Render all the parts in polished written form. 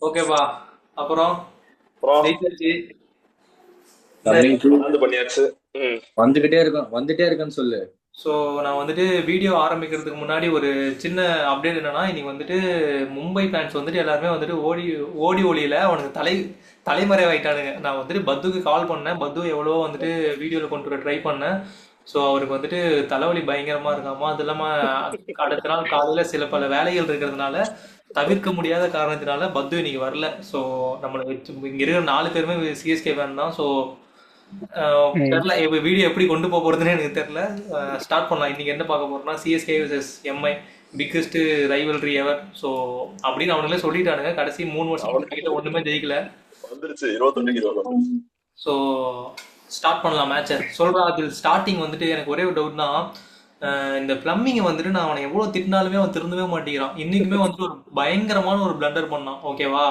ஓகேப்பா. அப்புறம் அப்புறம் ஜெயிச்சாச்சு. என்ன கம்மிங் டூ அது பண்ணியாச்சு. ம். வந்துட்டே இருக்குன்னு சொல்லு. ஸோ நான் வந்துட்டு வீடியோ ஆரம்பிக்கிறதுக்கு முன்னாடி ஒரு சின்ன அப்டேட் என்னன்னா, இன்னைக்கு வந்துட்டு மும்பை ஃபேன்ஸ் வந்துட்டு எல்லாருமே வந்துட்டு ஓடி ஓடி ஒளியில அவனுக்கு தலைமறைவாயிட்டானுங்க. நான் வந்துட்டு பத்துக்கு கால் பண்ணேன். பத்து எவ்வளவோ வந்துட்டு வீடியோவில் கொண்டு வர ட்ரை பண்ணேன். ஸோ அவருக்கு வந்துட்டு தலைவலி பயங்கரமா இருக்காமா. அது இல்லாமல் அடுத்த நாள் காலையில் சில பல வேலைகள் இருக்கிறதுனால தவிர்க்க முடியாத காரணத்தினால பத்து இன்னைக்கு வரல. ஸோ நம்மளுக்கு இங்க இருக்கிற 4 பேருமே சிஎஸ்கே ஃபேன் தான். ஸோ ம். தெரியல இப்போ வீடியோ எப்படி கொண்டு போக போறதுன்னு எனக்கு தெரியல. ஸ்டார்ட் பண்ணலாம். இன்னைக்கு என்ன பார்க்க போறோம்னா CSK vs MI, biggest rivalry ever. So அப்படின்னு அவனுங்களே சொல்லிட்டானுங்க. கடைசி 3 வருஷம் கிட்ட ஒண்ணுமே ஜெயிக்கல. வந்துருச்சு 21க்கு 20 வந்துருச்சு. ஸோ ஸ்டார்ட் பண்ணலாம் மேட்சை. சொல்கிறேன். அதில் ஸ்டார்டிங் வந்துட்டு எனக்கு ஒரே ஒரு டவுட் தான். இந்த பிளம்மிங்கை வந்துட்டு நான் அவனை எவ்வளோ திட்டினாலுமே அவன் திருந்தவே மாட்டேங்கிறான். இன்னைக்குமே வந்துட்டு ஒரு பயங்கரமான ஒரு பிளண்டர் பண்ணான். ஓகேவா,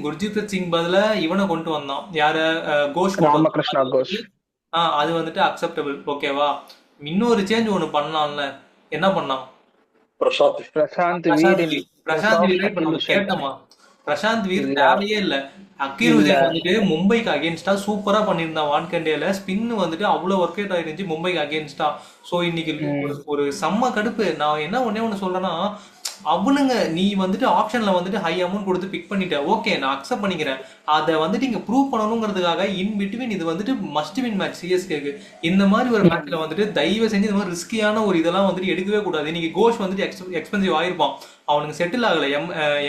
குர்ஜீத் சிங் பதிலா இவனை கொண்டு வந்தான். யார, கோஷ் கொண்டு வந்தான். ராமகிருஷ்ணா கோஷ். அது வந்துட்டு அக்செப்டபிள். ஓகேவா, இன்னொரு சேஞ்ச் ஒன்று பண்ணலாம்ல. என்ன பண்ணான்? பிரசாந்த் பிரசாந்த் பிரசாந்த் வீர் வீர். பிரசாந்த் வீர் இப்ப நம்ம கேட்டோமா? பிரசாந்த் வீர் இல்ல தேவையே இல்ல. அக்கீர் இல்ல உசேன் வந்துட்டு மும்பைக்கு அகேன்ஸ்டா சூப்பரா பண்ணியிருந்தான். வான்கண்டேல ஸ்பின் வந்துட்டு அவ்வளவு ஒர்க் அவுட் ஆயிருந்துச்சு மும்பைக்கு அகேன்ஸ்டா. சோ இன்னைக்கு ம். ஒரு செம்ம கடுப்பு. நான் என்ன ஒண்ணு சொல்றேன்னா, அவனுங்க நீ வந்துட்டு ஆப்ஷன்ல வந்துட்டு ஹை அமௌண்ட் கொடுத்து பிக் பண்ணிட்ட. ஓகே, நான் அக்செப்ட் பண்ணிக்கிறேன். அதை வந்துட்டு இங்க ப்ரூவ் பண்ணணுங்கிறதுக்காக இன் பிட்வீன் இது வந்துட்டு மஸ்ட் வின் மேட்ச் சிஎஸ்கேக்கு. இந்த மாதிரி ஒரு ம். மேட்ச்ல வந்துட்டு தயவு செஞ்சு இந்த மாதிரி ரிஸ்கியான ஒரு இதெல்லாம் வந்துட்டு எடுக்கவே கூடாது. இன்னைக்கு கோஷ் வந்துட்டு எக்ஸ்பென்சிவ் ஆயிருப்பான். அவனுக்கு செட்டில் ஆகல.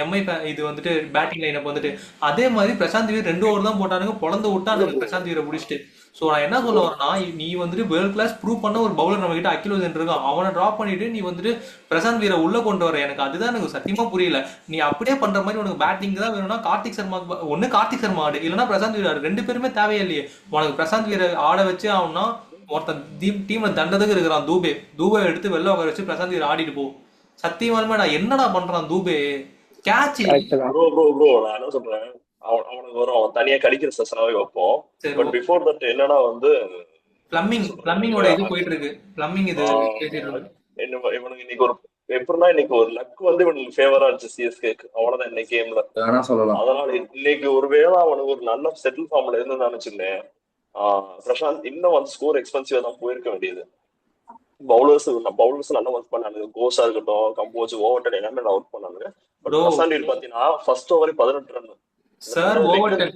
எம்ஐ இது வந்துட்டு பேட்டிங் லைனப் வந்துட்டு. அதே மாதிரி பிரசாந்த் வீர் 2 ஓவர் தான் போட்டானுங்க. பொழந்து விட்டானுங்க பிரசாந்த் வீரை முடிச்சுட்டு. ஸோ நான் என்ன சொல்ல வரேன்னா, நீ வந்துட்டு வேர்ல்ட் கிளாஸ் ப்ரூவ் பண்ண ஒரு பவுலர் நம்ம கிட்ட அகில் ஹுசேன் இருக்கான். அவனை ட்ராப் பண்ணிட்டு நீ வந்துட்டு பிரசாந்த் வீரை உள்ள கொண்டு வர. எனக்கு அதுதான் எனக்கு சத்தியமா புரியல. நீ அப்படியே பண்ற மாதிரி உனக்கு பேட்டிங் தான் வேணும்னா கார்த்திக் சர்மா ஒன்னு, கார்த்திக் சர்மா ஆடு, இல்லைன்னா பிரசாந்த் வீர் ஆடு. 2 பேருமே தேவையில்லையே உனக்கு. பிரசாந்த் வீரை ஆட வச்சு ஆகணும்னா ஒருத்தன் டீம்ல தண்டதுக்கு இருக்கிறான். தூபே எடுத்து வெளில உட்கார வச்சு பிரசாந்த் வீர் ஆடிட்டு போ. சத்தியமாலுமே நான் என்னடா பண்றான் தூபே. கேட்ச். கரெக்ட் தான். ப்ரோ நான் என்ன சொல்றேன், அவனுக்கு வரும், அவன் தனியா கடிக்கிற செஷனாவே வைப்போம். சரி, பட் பிஃபோர் தட் என்னன்னா வந்து என்ன சொல்றது பிளம்மிங்கோட இது இவன், போயிட்டு இருக்கு. பிளம்மிங் இது பேசிட்டு ஆஹ், இருக்கு. இவனுக்கு இன்னைக்கு ஒரு எப்படின்னா இன்னைக்கு ஒரு லக் வந்து இவனுக்கு ஃபேவரா இருந்துச்சு சிஎஸ்கேக்கு. அவ்வளவுதான் இன்னைக்கு கேம்ல. வேணா சொல்லலாம். அதனால இன்னைக்கு ஒருவேளை அவனுக்கு ஒரு நல்ல செட்டில் ஃபார்ம்ல இருந்து நினைச்சுன்னேன், பிரசாந்த் இன்னும் வந்து ஸ்கோர் எக்ஸ்பென்சிவா தான் போயிருக்க வேண்டியது. பவுலர்ஸ் நல்லா ஒர்க் பண்ணானுங்க. கோஸா இருக்கட்டும், கம்போஸ், ஓவர்டன் எல்லாமே நல்லா ஒர்க் பண்ணானுங்க. பட் ப்ரோ, பிரசாந்த் பாத்தீங்கன்னா first over 18 run. Sir Overton,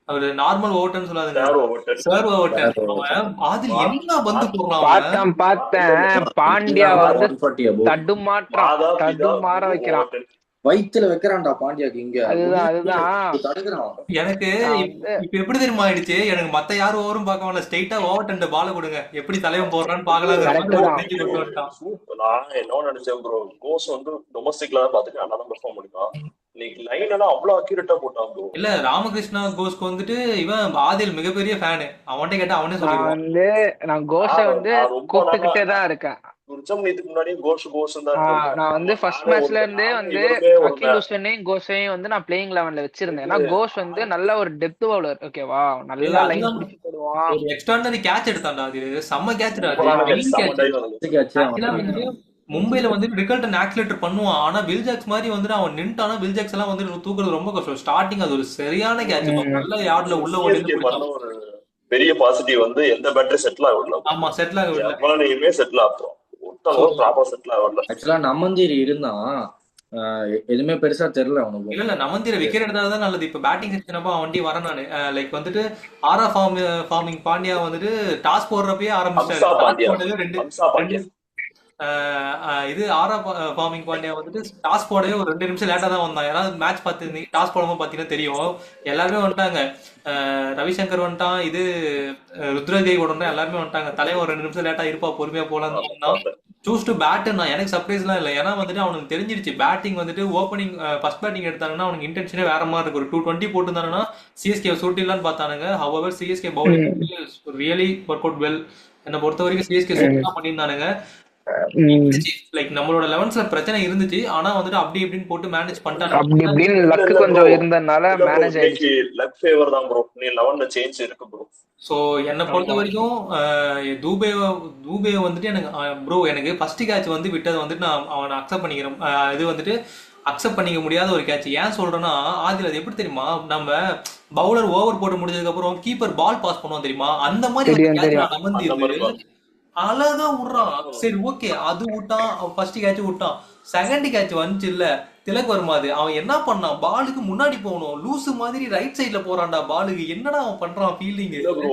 அவரு நார்மல் ஓவர்டன் சொல்லாதுங்க. யார் ஓவர்டன்? Sir Overton. வேற அவன் ஆதில் என்ன பந்து போடுறான் அவன். பார்த்தேன் பாண்டியா வந்து 140 above. தடுமாற்றம் மாதா பிதா தடுமாற குரு வைக்கிறான். ஓவர்டன். வயித்துல வைக்கிறான்டா பாண்டியாக்கு. இங்க அதுதான் தடுக்கிறான். எனக்கு நான் வந்து இப்ப எப்படி தெரியுமா ஆயிடுச்சு, எனக்கு மத்த யாரும் ஓவரும் பார்க்க வேணாம், ஸ்ட்ரைட்டா ஓவர்டன் பால கொடுங்க, எப்படி தலைவன் போடுறான்னு பாக்கலாங்கிற கரெக்ட் மாதிரி ஒரு தான். ரேஞ்சு கொண்டு வந்துட்டான். சூப்பர். நான் என்ன நினைச்சேன் ப்ரோ, கோஸ் வந்து டொமஸ்டிக்ல தான் பாத்துட்டு நல்லா பெர்ஃபார்ம் பண்ணிருக்கான். இன்னைக்கு லைன் எல்லாம் அவ்வளவு அக்யூரேட்டா போட்டான் ப்ரோ. இல்ல, ராமகிருஷ்ணா கோஸ்க்கு வந்துட்டு இவன் ஆதில் மிகப்பெரிய ஃபேனு. அவன்கிட்ட கேட்டா அவனே நான் சொல்லிடுவான். வந்து நான் கோஷ வந்து நான் ரொம்ப நாளா கூப்பிட்டுக்கிட்டே தான் இருக்கேன். இதுக்கு முன்னாடி கோஷ் தான் இருந்தேன். நான் வந்து ஃபர்ஸ்ட் மேட்ச்ல இருந்தே வந்து இவருமே ஒரு அகில் ஹுசேனையும் கோஷையும் வந்து நான் பிளேயிங் 11ல வச்சிருந்தேன். ஏன்னா கோஷ் வந்து நல்ல ஒரு டெப்த் பவுலர். ஓகேவா, இல்ல, நல்லா லைன் அதுதான் பிடிச்சு போடுவான். ஒரு எக்ஸ்ட்ராடனரி கேட்ச் எடுத்தான்டா. அது செம்ம கேட்ச்டா. அது சூப்பரான catch, மெயின் செம கேட்ச். dive அது. ஆக்சுவலா வந்துட்டு மும்பைல வந்துட்டு ரிகல்டன் ஆக்சிலேட்டர் பண்ணுவான். ஆனா வில் ஜாக்ஸ் மாதிரி வந்துட்டு அவன் நின்ட்டானா வில் ஜாக்ஸ் எல்லாம் வந்துட்டு தூக்குறது ரொம்ப கஷ்டம். ஸ்டார்டிங் அது ஒரு சரியான கேட்ச். நல்ல யார்ட்ல உள்ள ஓடி சிஎஸ்கே பண்ண ஒரு பெரிய பாசிட்டிவ் வந்து எந்த பேட்டரி செட்டில் ஆகல. ஆமா, செட்டில் ஆக விடல. எவ்வளவுமே செட்டில் ஆகும், ஒருத்தவங்க ப்ராப்பரா செட்டில் ஆகல. ஆக்சுவலா நமந்தீரி இருந்தான். எதுவுமே பெருசா தெரியல அவனுக்கு. இல்ல நமந்திர விக்கெட் எடுத்தாதான் நல்லது. இப்ப பேட்டிங் செக்ஷனப்ப அவன் வண்டி வரேன் நானு. லைக் வந்துட்டு ஃபார்மிங் பாண்டியா வந்துட்டு டாஸ் போடுறப்பயே ஆரம்பிச்சாரு. ஹம்சா டாஸ் பாண்டியா போட்டது ரெண்டு ஹம்சா ரெண்டு பாண்டியா இது ஃபார்மிங் பாண்டியா வந்துட்டு டாஸ் போடவே ஒரு 2 நிமிஷம் லேட்டா தான் வந்தான். ஏன்னா மேட்ச் பார்த்து டாஸ் போடும்போது பாத்தீங்கன்னா தெரியும். எல்லாருமே வந்துட்டாங்க. ரவிசங்கர் வந்துட்டான். இது ருத்ரஜெய் கூட எல்லாருமே வந்துட்டாங்க. தலைவன் ஒரு 2 நிமிஷம் லேட்டா இருப்பா, பொறுமையா போலான்னு வந்தான். Choose to bat. நான் எனக்கு சர்ப்ரைஸ்லாம் இல்லை. ஏன்னா வந்துட்டு அவனுக்கு தெரிஞ்சிருச்சு பேட்டிங் வந்துட்டு ஓப்பனிங் ஃபர்ஸ்ட் பேட்டிங் எடுத்தாங்கன்னா அவனுக்கு இன்டென்ஷனே வேற மாதிரி இருக்கு. ஒரு 220 போட்டுருந்தாங்கன்னா சிஎஸ்கே சுட்டிலான்னு பார்த்தானுங்க. However CSK bowling really work out well. என்னை பொறுத்த வரைக்கும் சிஎஸ்கே சூப்பரா பண்ணியிருந்தானுங்க. லைக் நம்மளோட 11ல பிரச்சனை இருந்துச்சு. ஆனா வந்துட்டு அப்படி இப்படின்னு போட்டு மேனேஜ் பண்ணிட்டாங்க. அப்படி இப்படின்னு இல்ல லக்கு இல்ல ப்ரோ, கொஞ்சம் இருந்ததுனால இல்ல ப்ரோ, மேனேஜ் இன்னைக்கு ஆயிடுச்சு. லக் ஃபேவர் தான் ப்ரோ. நீ 11ல சேஞ்ச் இருக்கு ப்ரோ. ஸோ என்னை பொறுத்த ஆமா. வரைக்கும் தூபே வந்துட்டு எனக்கு ப்ரோ எனக்கு ஃபர்ஸ்ட் கேட்ச் வந்து விட்டது வந்துட்டு நான் அவனை அக்செப்ட் பண்ணிக்கிறேன். இது வந்துட்டு அக்செப்ட் பண்ணிக்க முடியாத ஒரு கேட்ச். ஏன் சொல்றேன்னா ஆதில் அது எப்படி தெரியுமா, நம்ம பவுலர் ஓவர் போட்டு முடிஞ்சதுக்கு அப்புறம் கீப்பர் பால் பாஸ் பண்ணுவோம் தெரியுமா, அந்த மாதிரி வந்து தெரியும் கேட்ச் தெரியும். நான் நம்பி அந்த மாதிரி பால். அழகா விடுறான். சரி ஓகே, அது விட்டான், ஃபர்ஸ்ட் கேட்ச் விட்டான். செகண்ட் கேட்ச் வந்துச்சு இல்ல, திலக் வருமாது அவன் என்ன பண்ணான், பாலுக்கு முன்னாடி போகணும், லூசு மாதிரி ரைட் சைட்ல போறான்டா பாலுக்கு. என்னடா அவன் பண்றான் ஃபீல்டிங். இல்ல ப்ரோ,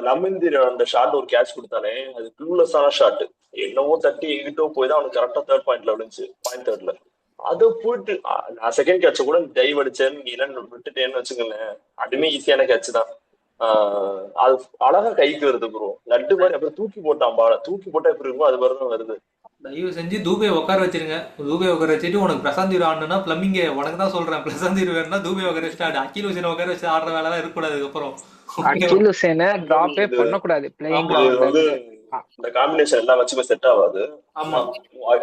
நம்மிந்திர அந்த ஷாட் ஒரு கேட்ச் கொடுத்தானே, அது க்ளூலெஸ்ஸான ஷாட். என்னவோ தட்டி எங்கிட்டோ போய் தான் அவனுக்கு கரெக்டா தேர்ட் பாயிண்ட்ல விழுந்துச்சு, பாயிண்ட் தேர்ட்ல. அது போயிட்டு நான் செகண்ட் கேட்ச கூட டைவ் அடிச்சேன்னு நீ என்ன விட்டுட்டேன்னு வச்சுக்கோங்களேன், அதுவுமே ஈஸியான கேட்ச் தான். அது அழகா கைக்கு வருது ப்ரோ, லட்டு மாதிரி. அப்புறம் தூக்கி போட்டான் பால, தூக்கி போட்டா எப்படி இருக்கும் அது மாதிரி தான் வருது. தயவு செஞ்சு தூபே உட்கார வச்சிருங்க. தூபே உட்கார வச்சுட்டு உனக்கு பிரசாந்த் வீர் ஆடணும்னா பிளம்பிங்க உனக்கு தான் சொல்றேன். பிரசாந்த் வீர் வேணும்னா தூபே உட்கார வச்சுட்டு ஆடு. அகில் ஹுசேன் உட்கார வச்சு ஆடுற வேலை தான் இருக்கக்கூடாது அதுக்கப்புறம். அகில் ஹுசேனை டிராப்பே பண்ணக்கூடாது பிளேயிங் இது வந்து கிரவுண்ட்ல. இந்த காம்பினேஷன் எல்லா மேட்சுமே செட் ஆகாது. ஆமா,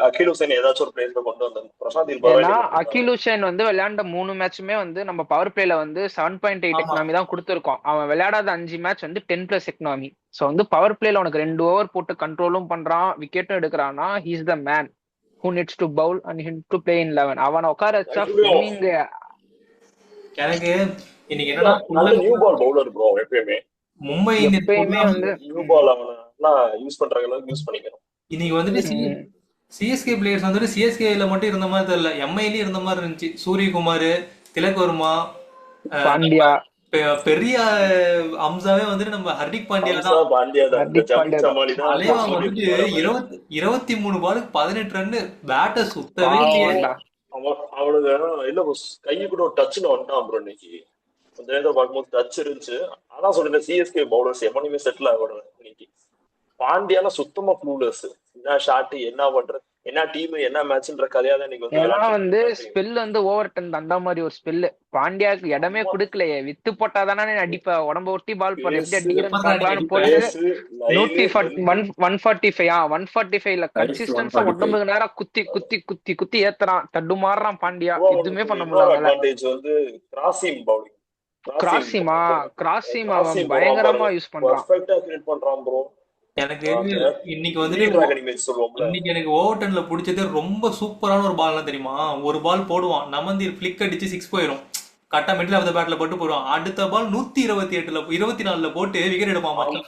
அகில் ஹுசேன் ஏதாச்சும் ஒரு பிளேஸ்ல கொண்டு வந்த பிரசாந்த் ஏன்னா பரவாயில்ல. அகில் ஹுசேன் வந்து விளையாண்ட 3 மேட்சுமே வந்து நம்ம பவர் பிளேல வந்து 7.8 ஆமா. எக்கனாமி தான் கொடுத்துருக்கோம். அவன் விளையாடாத 5 மேட்ச் வந்து 10+ எக்கனாமி. ஸோ வந்து பவர் பிளேல உனக்கு 2 ஓவர் போட்டு கண்ட்ரோலும் பண்றான், விக்கெட்டும் எடுக்கிறான்னா he's the man who needs to bowl and he needs to play in 11. அவனை உட்கார வச்சா ஃபிளமிங் எனக்கு இன்னைக்கு என்னன்னா நல்ல நியூ பால் பவுலர் ப்ரோ. எப்பயுமே மும்பை எப்பயுமே இந்தியன்ஸ் வந்து நியூ பால் அவனை யூஸ் பண்ற அளவுக்கு யூஸ் பண்ணிக்கணும். இன்னைக்கு வந்துட்டு சிஎஸ்கே பிளேயர்ஸ் வந்துட்டு சிஎஸ்கேல மட்டும் இருந்த மாதிரி தெரியல, எம்ஐலயும் இருந்த மாதிரி இருந்துச்சு. சூரியகுமார், திலக் வர்மா, பாண்டியா, பெரிய அம்சாவே வந்துட்டு நம்ம ஹர்திக் பாண்டியா ஹம்சா தான். பாண்டியா தான், இந்த ஹர்திக் ஜமீல் பாண்டியா தான். சமாலி தான். தலைவன் வந்துட்டு 23 பாலுக்கு 18 ரன்னு, பேட்டை சுத்தவே இல்லையே. பாவம்டா. அவனுக்கு இல்ல கையை கூட ஒரு டச்ல வந்துட்டான் ப்ரோ இன்னைக்கு. கொஞ்ச நேரத்தை பார்க்கும்போது டச் இருந்துச்சு. அதான் சொல்றேன், சிஎஸ்கே பவுலர்ஸ் எவனையுமே செட்டில் ஆகணும் இன்னைக்கு. பாண்டியால சுத்தமா க்ளூலெஸ். என்ன ஷாட், என்ன பண்றது, என்ன டீம், என்ன மேட்ச்ன்ற கதையா தான் இன்னைக்கு ஏன்னா வந்து வந்து ஸ்பெல் வந்து ஓவர் டன் அந்த மாதிரி ஒரு ஸ்பெல் பாண்டியாக்கு இடமே கொடுக்கலையே. வித்து போட்டாதானே அடிப்ப, உடம்ப ஒட்டி பால் போற எப்படி அடிக்கிறேன்னு பாக்கலாம்னு போட்டு 145 கன்சிஸ்டன்ஸா உடம்புக்கு நேரா குத்தி குத்தி குத்தி குத்தி ஏத்துறான், தடுமாறுறான் பாண்டியா. எதுவுமே பண்ண முடியல. அட்வான்டேஜ் வந்து கிராசிங் பவுலிங். கிராசிம் அவன் பயங்கரமா யூஸ் பண்றான், பர்ஃபெக்ட்டா கிரியேட் பண்றான் ப்ரோ. எனக்கு இன்னைக்கு வந்துட்டு சொல்லுவோம்ல, இன்னைக்கு எனக்கு ஓவர் டன்ல பிடிச்சது ரொம்ப சூப்பரான ஒரு பால் தெரியுமா. ஒரு பால் போடுவான், நமந்தீர் பிளிக் அடிச்சு 6 போயிடும், கட்டா மிடில் ஆஃப் த பேட்ல போட்டு போடுவான். அடுத்த பால் 128ல 24ல போட்டு விக்கெட் எடுப்பான்.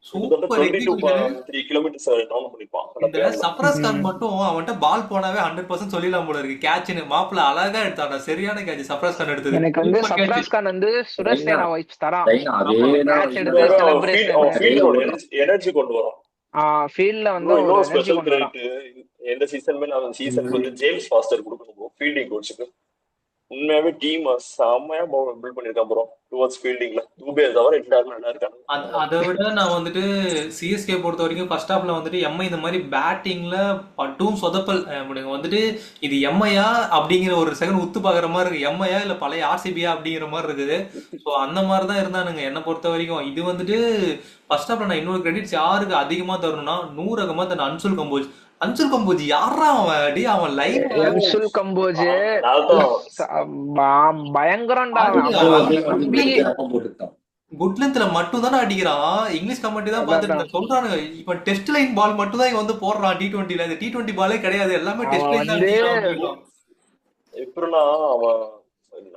Super execution. 3 கிலோமீட்டர்ஸ் டவுன் பண்ணிப்பான். இந்த சப்ரஸ் கான் மட்டும் அவன்கிட்ட பால் போனாவே 100% சொல்லிடலாம் போல இருக்கு. கேட்ச்னு மாப்பிள அழகா எடுத்தாங்க, சரியான கேட்ச் சப்ரஸ் கான் எடுத்தது. எனக்கு வந்து சப்ராஸ் கான் வந்து சுரேஷ் ரெய்னா வைப்ஸ் தரான். கேட்ச் எடுத்து அதேதான் செலிப்ரேஷன் எனர்ஜி கொண்டு வரும். ஃபீல்ட்ல வந்து ஒரு இன்னொரு எனர்ஜி ஸ்பெஷல் கொண்டு வரான். கிரெடிட் எந்த சீசனுமே நான் சீசனுக்கு வந்து ஜேம்ஸ் ஃபாஸ்டர் கொடுக்கணும் ஃபீல்டிங் கோச்சுக்கு. உண்மையாவே டீம் செம்மையா பில்ட் பண்ணிருக்கான் ப்ரோ டுவர்ட்ஸ் ஃபீல்டிங்ல. தூபே தவிர எல்லாரும் நல்லா இருக்காங்க. அதை விட நான் வந்துட்டு சிஎஸ்கே பொறுத்த வரைக்கும் ஃபர்ஸ்ட் ஹாஃப்ல வந்துட்டு எம்ஐ இந்த மாதிரி பேட்டிங்ல பட்டும் சொதப்பல் வந்துட்டு இது எம்ஐயா அப்படிங்கிற ஒரு செகண்ட் உத்து பாக்குற மாதிரி இருக்கு. எம்ஐயா இல்ல பழைய ஆர்சிபியா அப்படிங்கிற மாதிரி இருக்குது. ஸோ அந்த மாதிரி தான் இருந்தானுங்க என்னை பொறுத்த வரைக்கும். இது வந்துட்டு ஃபர்ஸ்ட் ஹாஃப்ல நான் இன்னொரு கிரெடிட்ஸ் யாருக்கு அதிகமா தரணும்னா நூறகமா தன் அன்சுல் கம்போஜ். அன்சுல் கம்போஜ் யாரா அவன், அடி அவன் லைஃப் அன்சுல் கம்போஜ் பயங்கரம்டா. குட் லென்த்ல மட்டும் தானே அடிக்கிறான். இங்கிலீஷ் கமெண்ட்ரி தான் பார்த்துட்டு சொல்றானுங்க, இப்ப டெஸ்ட் லைன் பால் மட்டும் தான் இவன் வந்து போடுறான் T20ல. இது T20 பாலே கிடையாது, எல்லாமே டெஸ்ட் லைன் தான் அடிக்கிறான். எப்படின்னா அவன்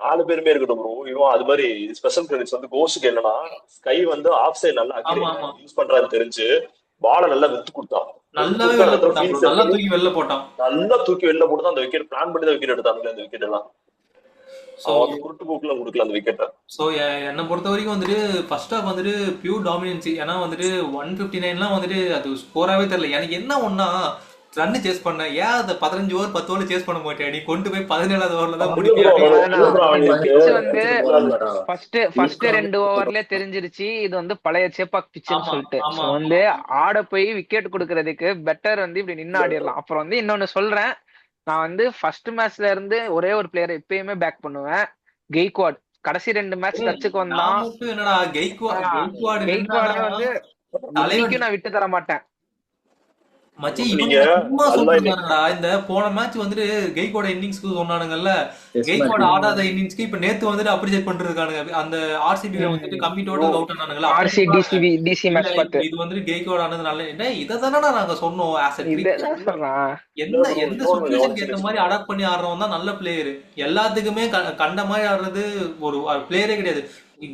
4 பேருமே இருக்கட்டும் ப்ரோ. இவன் அது மாதிரி ஸ்பெஷல் கிரெடிட்ஸ் வந்து கோஷுக்கு என்னன்னா, ஸ்கை வந்து ஆஃப் சைட் நல்லா யூஸ் பண்றான்னு தெரிஞ்சு பால நல்லா வித்து கொடுத்தான். நல்லாவே வெளில போட்டான், நல்லா தூக்கி வெளில போட்டான். நல்லா தூக்கி வெளில போட்டு அந்த விக்கெட் பிளான் பண்ணி தான் விக்கெட் எடுத்தாங்க. அந்த விக்கெட் எல்லாம் குருட்டு போக்குல கொடுக்கல அந்த விக்கெட்டை. ஸோ என்னை பொறுத்த வரைக்கும் வந்துட்டு ஃபர்ஸ்ட் ஹாஃப் வந்துட்டு பியூர் டாமினன்சி. ஏன்னா வந்துட்டு 159லாம் வந்துட்டு அது ஸ்கோராகவே தெரியல. எனக்கு என்ன ஒன்னா ரன்னு சேஸ் பண்ண, ஏன் அதை 15 ஓவர் 10 ஓவர் சேஸ் பண்ண மாட்டேன், நீ கொண்டு போய் 17வது ஓவர்ல தான் ஃபர்ஸ்ட் 2 ஓவர்லயே தெரிஞ்சிருச்சு இது வந்து பழைய சேப்பாக் பிச்சுன்னு சொல்லிட்டு. வந்து ஆட போய் விக்கெட் கொடுக்கறதுக்கு பெட்டர் வந்து இப்படி நின்று ஆடிடலாம். அப்புறம் வந்து இன்னொன்னு சொல்றேன், நான் வந்து ஃபர்ஸ்ட் மேட்ச்ல இருந்து ஒரே ஒரு பிளேயர் எப்பயுமே பேக் பண்ணுவேன், கெய்க்வாட். கடைசி 2 மேட்ச் டச்சுக்கு வந்தான். என்னடா கெய்க்வாட் வந்து நான் விட்டு தர மாட்டேன். மச்சி நீங்க இவனுங்க சும்மா நல்லா சொல்லிருந்தானுங்கடா. இந்த போன மேட்ச் வந்துட்டு கெய்கோட இன்னிங்ஸ்க்கு சொன்னானுங்கல்ல, டெஸ்ட் கெய்கோட மேட்ச் ஆடாத இன்னிங்ஸ்க்கு இப்ப நேத்து வந்துட்டு அப்ரிஷியேட் பண்ணிருக்கானுங்க. அந்த ஆர்சிபில வந்துட்டு கம்மி ப்ரோ டோட்டல் அவுட் ஆனானுங்கல்ல, அப்ப ஆர்சி சொல்றாங்க டிசி இல்ல மேட்ச் பார்த்து இது வந்துட்டு கெய்கோட ஆனது நல்ல என்ன இதை தானடா நாங்க சொன்னோம். ஆஸ் அ இதெல்லாம் கிரிக்கெட் சொல்றான். இல்ல எந்த ப்ரோ எந்த இன்னொன்னு சுச்சுவேஷனுக்கு ஏத்த மாதிரி கவனிச்சிருக்கீங்களா? அடாப்ட் பண்ணி ஆடுறவன் தான் நல்ல பிளேயர். எல்லாத்துக்குமே கண்ட மாதிரி ஆடுறது ஒரு பிளேயரே கிடையாது.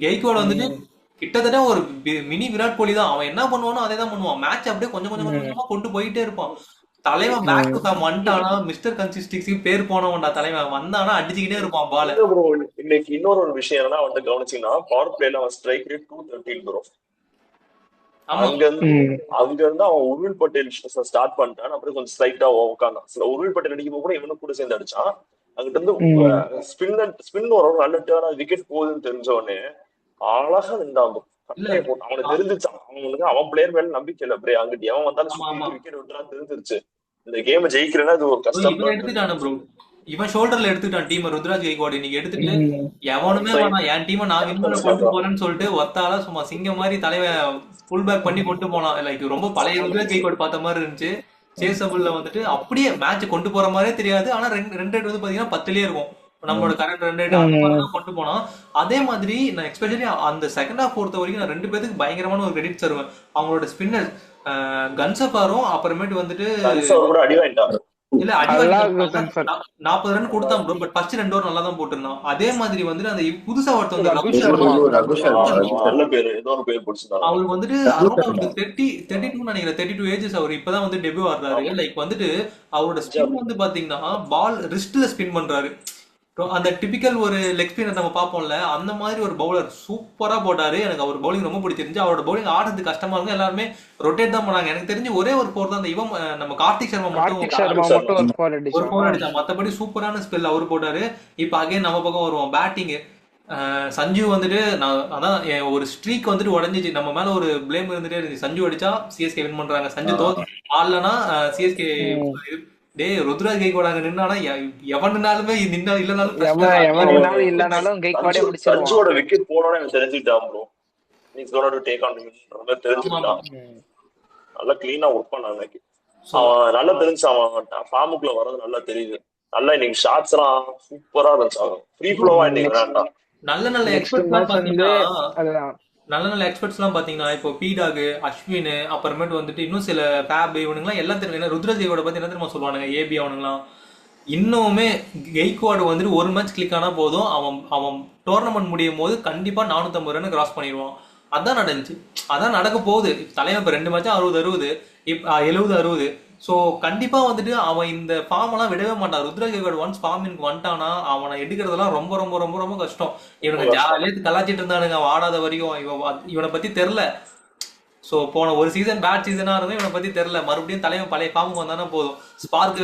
கெய்கோட வந்துட்டு கிட்டத்தட்ட ஒரு மினி விராட் கோலி தான். அவன் என்ன பண்ணுவானோ அதே தான் பண்ணுவான். மேட்ச் அப்படியே கொஞ்சம் கொஞ்சம் கொஞ்சம் கொஞ்சமா கொண்டு போயிட்டே இருப்பான். தலைவன் பேக் டு ஃபார்ம் வந்துட்டானா, மிஸ்டர் கன்சிஸ்டன்சி பேர் போனவன்டா. தலைவன் வந்தானா அடிச்சுக்கிட்டே இருப்பான் பால. இல்ல ப்ரோ இன்னைக்கு இன்னொரு ஒரு விஷயம் என்னன்னா வந்து கவனிச்சீங்கன்னா பவர் பிளேல அவன் ஸ்ட்ரைக் ரேட் 213 ப்ரோ. ஆமா. அங்க இருந்து அங்க இருந்து அவன் உருவில் பட்டேல் ஸ்டார்ட் பண்ணிட்டான். அப்புறம் கொஞ்சம் ஸ்ட்ரைட்டா உட்காந்தான். உருவில் பட்டேல் அடிக்கும் கூட இவனும் கூட சேர்ந்து அடிச்சான். அங்கிட்ட இருந்து ஸ்பின் ஒரு நல்ல டேர்னா விக்கெட் போகுதுன்னு தெரிஞ்ச உடனே அழகா நின்றான் bro. இல்ல கட்டையை போட்டு அவனுக்கு தெரிஞ்சிச்சான். அவனுக்கு அவன் பிளேயர் மேல நம்பிக்கை இல்லை அப்படியே அங்கிட்டு எவன் வந்தாலும் ஆமா ஆமா சுத்திட்டு விக்கெட் விட்டுறான்னு தெரிஞ்சிருச்சு. இந்த கேம் ஜெயிக்கிறேன்னா இது ஒரு ப்ரோ, கஷ்டம் இவன் தான் எடுத்துட்டானு ப்ரோ. தெரிஞ்சிருச்சு. இவன் ஷோல்டர்ல எடுத்துட்டான் டீம். ருத்ராஜ் கெய்க்வாட் இன்னைக்கு எடுத்துட்டு எவனுமே சரி வேணாம், என் டீமை நான் வின் பண்ண கேப்டன்சி கொண்டு ஆடுறான். போறேன்னு சொல்லிட்டு ஒத்தால சும்மா சிங்கம் மாதிரி தலைவன் புல் பேக் பண்ணி கொண்டு போனான். லைக் ரொம்ப பழைய ருத்ராஜ் கெய்க்வாட் பார்த்த மாதிரி இருந்துச்சு. சேசபிள்ல வந்துட்டு அப்படியே மேட்ச் கொண்டு போற மாதிரியே தெரியாது. ஆனா ரெண்டு ரேட் வந்து பாத்தீங்கன்னா 10லயே இருக்கும். நம்மளோட கரண்ட் ரன் ரேட் அந்த மாதிரி தான் கொண்டு போனான். அதே மாதிரி நான் எஸ்பெஷலி அந்த செகண்ட் ஹாஃப் பொறுத்த வரைக்கும் நான் ரெண்டு பேருக்கு பயங்கரமான ஒரு கிரெடிட் தருவேன். அவங்களோட ஸ்பின்னர் கன்சஃபாரும் அப்புறமேட்டு வந்துட்டு கன்ஸ் அவர் கூட அடி வாங்கிட்டான். இல்ல அடி அல்லாஹ் வாங்கிட்டான். கன்ஃபர் 40 ரன் கொடுத்தான் ப்ரோ. பட் ஃபர்ஸ்ட் 2 ஓவர் நல்லா தான் போட்டிருந்தான். அதே மாதிரி வந்துட்டு அந்த புதுசா ஒருத்தர் வந்து ரகு ரகு சர்மா சர்மா. ரகு சர்மா நல்ல பேரு ஏதோ ஒரு பேர் பிடிச்சிருந்தாங்க. அவருக்கு வந்துட்டு அரௌண்ட் அவருக்கு 32 நினைக்கிறேன். 32 ஏஜஸ். அவர் இப்பதான் வந்து டெபியூ ஆடுறாரு. லைக் வந்துட்டு அவரோட ஸ்பின் வந்து பாத்தீங்கன்னா பால் ரிஸ்ட்ல ஸ்பின் பண்றாரு. அந்த டிபிக்கல் ஒரு லெக் ஸ்பின்னர் நம்ம பார்ப்போம்ல, அந்த மாதிரி ஒரு பவுலர் சூப்பரா போட்டாரு. எனக்கு அவர் பவுலிங் ரொம்ப பிடிச்சிருந்துச்சு. அவரோட பவுலிங் ஆடுறது கஷ்டமா இருக்கும். எல்லாருமே ரொட்டேட் தான் பண்ணாங்க. எனக்கு தெரிஞ்சு ஒரே ஒரு போர் தான் அந்த இவன் நம்ம கார்த்திக் சர்மா மட்டும் மட்டும் ஒரு 4 ஒரு அடிச்சான். போர் அடிச்சான். மத்தபடி சூப்பரான ஸ்பெல் அவரு போட்டாரு. இப்ப அகைன் நம்ம பக்கம் வருவோம் பேட்டிங். சஞ்சு வந்துட்டு நான் அதான் ஒரு ஸ்ட்ரீக் வந்துட்டு உடஞ்சிச்சு. நம்ம மேல ஒரு பிளேம் இருந்துட்டே இருந்துச்சு. சஞ்சு அடிச்சா சிஎஸ்கே வின் பண்றாங்க, சஞ்சு ஆடலனா சிஎஸ்கே. டேய் ருத்ராஜ் கெய்க்வாட் அங்க நின்னானா எவன் நின்னாலுமே நின்னா இல்லனாலும் எவனாலும் இல்லனாலும் கெய்க்வாடே முடிச்சிருவான். சஞ்சுவோட விக்கெட் போனோட எனக்கு தெரிஞ்சுக்கிட்டான் bro. Is gonna to take on மாதிரி தெரிஞ்சுக்கிட்டான். நல்லா கிளீனா ஒர்க் பண்ணான் அன்னைக்கு. அவன் நல்லா தெரிஞ்சு அவன் ஃபார்முக்குள்ள வர்றது நல்லா தெரியுது. நல்லா இன்னைக்கு ஷாட்ஸ் எல்லாம் சூப்பரா இருந்துச்சு. அவன் ஃப்ரீ ஃப்ளோவா இன்னைக்கு விளையாண்டான். நல்ல நல்ல நெக்ஸ்ட் எக்ஸ்பர்ட்ஸ் மேட்ச் வந்து பாத்தீங்கன்னா அதுதான் நல்ல நல்ல எக்ஸ்பர்ட்ஸ் எல்லாம் பாத்தீங்கன்னா இப்போ பீடாக், அஸ்வின், அப்புறமேட்டு வந்துட்டு இன்னும் சில ஃபேப் இவனுங்கலாம் எல்லாம் தெரியும். ஏன்னா ருத்ராஜ் கெய்க்வாட பத்தி என்ன தெரியுமா சொல்லுவானுங்க, ஏபி அவனுங்களாம் இன்னுமே கெய்க்வாட் வந்துட்டு ஒரு மேட்ச் கிளிக் ஆனா போதும், அவன் அவன் டோர்னமெண்ட் முடியும் போது கண்டிப்பா 450 ரன் கிராஸ் பண்ணிடுவான். அதான் நடந்துச்சு, அதான் நடக்க போகுது. தலைவன் இப்ப 2 மேட்சா 60-60 70-60. ஸோ கண்டிப்பா வந்துட்டு அவன் இந்த ஃபார்ம் எல்லாம் விடவே மாட்டான். ருத்ராஜ் கெய்க்வாட் ஒன்ஸ் ஃபார்மிங்க்கு வந்துட்டானா அவனை எடுக்கிறதெல்லாம் ரொம்ப ரொம்ப ரொம்ப ரொம்ப கஷ்டம். இவனுக்கு ஜாலியாக கலாச்சிட்டு இருந்தானுங்க அவன் ஆடாத வரைக்கும். இவனை பத்தி தெரில. ஸோ போன ஒரு சீசன் பேட் சீசனா இருந்தும் இவனை பத்தி தெரில. மறுபடியும் தலைவன் பழைய ஃபார்முக்கு வந்தானா போதும். ஸ்பார்க்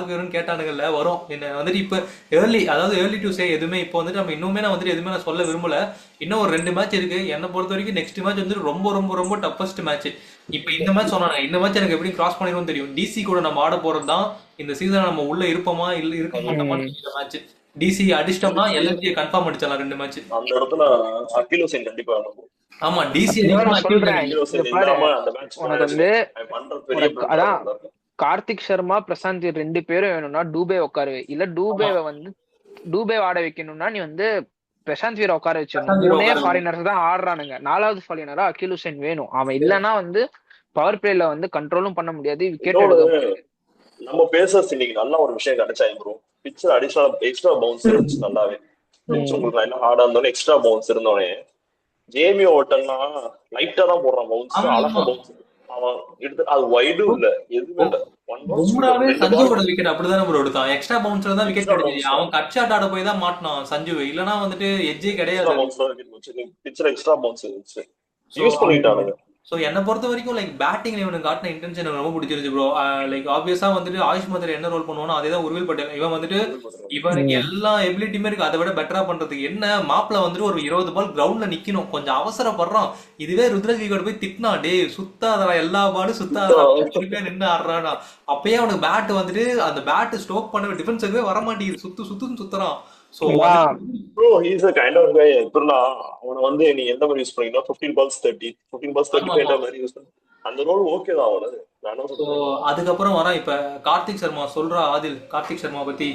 வேணும்னு கேட்டானுங்கல்ல, வரும். என்ன வந்துட்டு இப்போ ஏர்லி டு சே எதுவுமே இப்போ வந்துட்டு நம்ம இன்னுமே நான் வந்துட்டு எதுவுமே நான் சொல்ல விரும்பல. இன்னும் ஒரு 2 மேட்ச் இருக்கு. என்னை பொறுத்த வரைக்கும் நெக்ஸ்ட் மேட்ச் வந்துட்டு ரொம்ப ரொம்ப ரொம்ப டஃபஸ்ட் மேட்ச். இப்போ இந்த மேட்ச் சொன்னாங்க, இந்த மேட்ச் எனக்கு எப்படி கிராஸ் பண்ணிடும் தெரியும். டிசி கூட நம்ம ஆட போறது தான் இந்த சீசன். நம்ம உள்ள இருப்போமா இல்ல இருக்க மாட்டோமான்னு மேட்ச். டிசி அடிச்சிட்டோம்னா எல்எஸ்ஜியை கன்ஃபார்ம் அடிச்சிடலாம் 2 மேட்ச். அந்த இடத்துல அகில் ஹுசைன் கண்டிப்பா வேணும். ஆமா டிசி சொல்றேன். அகில் ஹுசைன் இல்லாம அந்த மேட்ச் உனக்கு வந்து பண்ற பெரிய அதான் கார்த்திக் சர்மா, பிரசாந்த் 2 பேரும் வேணும்னா டூபே உட்காரு. இல்ல டூபேவை வந்து டூபே ஆட வைக்கணும்னா நீ வந்து பிரசாந்த் வீர உட்கார வச்சிடணும். 3 ஃபாரினர்ஸ் தான் ஆடுறானுங்க. 4வது ஃபாரினரா அகில் ஹுசைன் வேணும். அவன் இல்லன்னா வந்து பவர் பிளேல வந்து கண்ட்ரோலும் பண்ண முடியாது, விக்கெட் எடுக்க முடியாது. நம்ம பேசஸ் இன்னைக்கு நல்ல ஒரு விஷயம் கிடைச்சாங்க ப்ரோ. பிட்ச்ல அடிஷனல் எக்ஸ்ட்ரா பவுன்ஸ் இருந்துச்சு நல்லாவே. பிட்ச் உங்களுக்கு நல்லா ஹார்டா இருந்தோடனே எக்ஸ்ட்ரா பவுன்ஸ் இருந்தோடனே ஜேமி ஓட்டன்னா லைட்டா தான் போடுறான் பவுன்ஸ். அழகா பவுன்ஸ் அவன் எடுத்து அது வைடும் இல்ல எதுவுமே இல்ல. பும்ராவே சஞ்சுவோட விக்கெட் அப்படிதானே ப்ரோ எடுத்தான். எக்ஸ்ட்ரா பவுன்ஸ்ல தான் விக்கெட் கிடைச்சு. அவன் கட் ஷாட் ஆட போய் தான் மாட்டினான் சஞ்சு. இல்லனா வந்துட்டு எட்ஜே கிடையாது. பிட்ச்ல எக்ஸ்ட்ரா பவுன்ஸ் இருந்துச்சு, யூஸ் பண்ணிட்டானுங்க. ஸோ என்னை பொறுத்த வரைக்கும் லைக் பேட்டிங்ல இவனுக்கு காட்டின இன்டென்ஷன் எனக்கு ரொம்ப பிடிச்சிருச்சு ப்ரோ. லைக் ஆப்வியஸா வந்துட்டு ஆயுஷ் மதர் என்ன ரோல் பண்ணுவானோ அதே தான் உருவில் பட்டேல். இவன் வந்துட்டு இவனுக்கு எல்லா எபிலிட்டியுமே இருக்கு. அதை விட பெட்டரா பண்றதுக்கு என்ன மாப்ல வந்துட்டு ஒரு 20 பால் கிரவுண்ட்ல நிக்கணும், கொஞ்சம் அவசரப்படுறான். இதுவே ருத்ராஜ் கெய்க்வாட் போய் திட்டினா, டே சுத்தாதரா எல்லா பாலும் சுத்தாதரா நின்று ஆடுறானா. அப்பயே அவனுக்கு பேட் வந்துட்டு அந்த பேட் ஸ்டோக் பண்ண டிஃபென்ஸுக்கே வர மாட்டேங்குது, சுத்துன்னு சுத்துறான். Bro, he's a kind of guy. எப்படின்னா அவனை வந்து நீ எந்த மாதிரி யூஸ் பண்ணீங்கன்னா 15 balls 30 மாதிரி யூஸ் பண்ண அந்த ரோல் ஓகே தான் அவனது. நான் என்ன ஸோ சொல்றேன், அதுக்கப்புறம் வரான் இப்ப கார்த்திக் சர்மா. சொல்றா ஆதில் கார்த்திக் சர்மா பத்தி.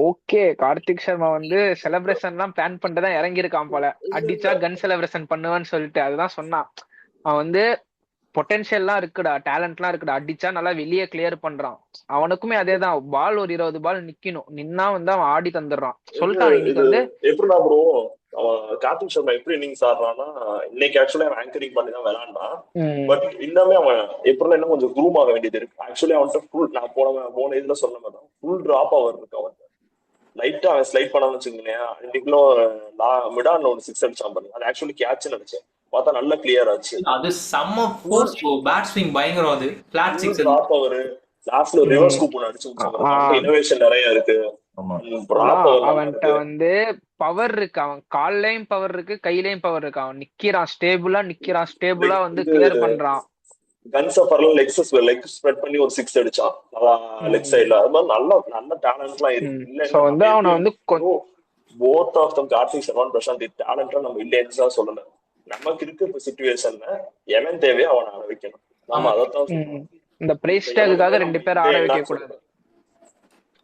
ஓகே, கார்த்திக் சர்மா வந்து செலிப்ரேஷன் எல்லாம் பிளான் பண்ணிட்டு தான் இறங்கியிருக்கான் போல. அடிச்சா கன் செலிப்ரேஷன் பண்ணுவேன்னு சொல்லிட்டு அதுதான் சொன்னான். அவன் வந்து பொட்டன்ஷியல்லாம் இருக்குடா, டேலண்ட்லாம் இருக்குடா, அடிச்சா நல்லா வெளியே கிளியர் பண்றான். அவனுக்குமே அதேதான், பால் ஒரு 20 பால் நிக்கணும், நின்னா வந்து அவன் ஆடி தந்துடுறான். சொல்லிட்டான் இன்னைக்கு இது வந்து. எப்படின்னா ப்ரோ, அவன் கார்த்திக் சர்மா எப்படி இன்னிங்ஸ் ஆடுறான்னா, இன்னைக்கு ஆக்சுவலி அவன் ஆங்கரிங் பண்ணி தான் விளையாண்டான். பட் இன்னமே அவன் எப்படின்னா இன்னும் கொஞ்சம் க்ரூம் ஆக வேண்டியது இருக்கு. ஆக்சுவலி அவன்கிட்ட ஃபுல், நான் போன இதுல சொன்ன மாதிரி தான், ஃபுல் டிராப் அவர் இருக்கு அவன். லைட்டா அவன் ஸ்லைட் பண்ணான்னு வச்சுக்கோங்களேன். இன்னைக்குள்ள நான் மிடான்ல ஒரு 6 அடிச்சான் பாருங்க, அது ஆக்சுவலி கேட்ச்னு நினைச்சேன், பார்த்தா நல்ல கிளியர் ஆச்சு. அது செம்ம ஃபோர்ஸ், பேட் ஸ்விங் பயங்கரம். அது பிளாட் சிக்ஸ். டிராப் அவர் லாஸ்ட்ல ரிவர்ஸ் ஸ்கூப் ஒன்று அடிச்சு விட்டாங்க. இனோவேஷன் நிறைய இருக்கு. அதான் டிராப் அவர் நல்லா அவன்கிட்ட இருக்கு. வந்து பவர் இருக்கு, அவன் கால்லயும் பவர் இருக்கு, கையிலயும் பவர் இருக்கு. அவன் நிக்கிறான், ஸ்டேபிளா வந்து கிளியர் பண்றான். கன் சஃபர்ல லெக் ஸ்ப்ரெட் பண்ணி ஒரு 6 அடிச்சான் நல்லா லெக் சைடுல. அது மாதிரி நல்ல டேலண்ட்லாம் இருக்கு. சோ வந்து அவனை வந்து both of them Karthik Sharma Prashanth டேலண்ட்லாம் நம்ம இல்லைன்னு தான் சொல்லல. நமக்கு இருக்க சிச்சுவேஷன்ல எவன் தேவையோ அவனை ஆட வைக்கணும். நாம அதைத்தான் சொல்றோம். இந்த பிரைஸ் டேக்குக்காக 2 பேர் ஆட வைக்க கூடாது.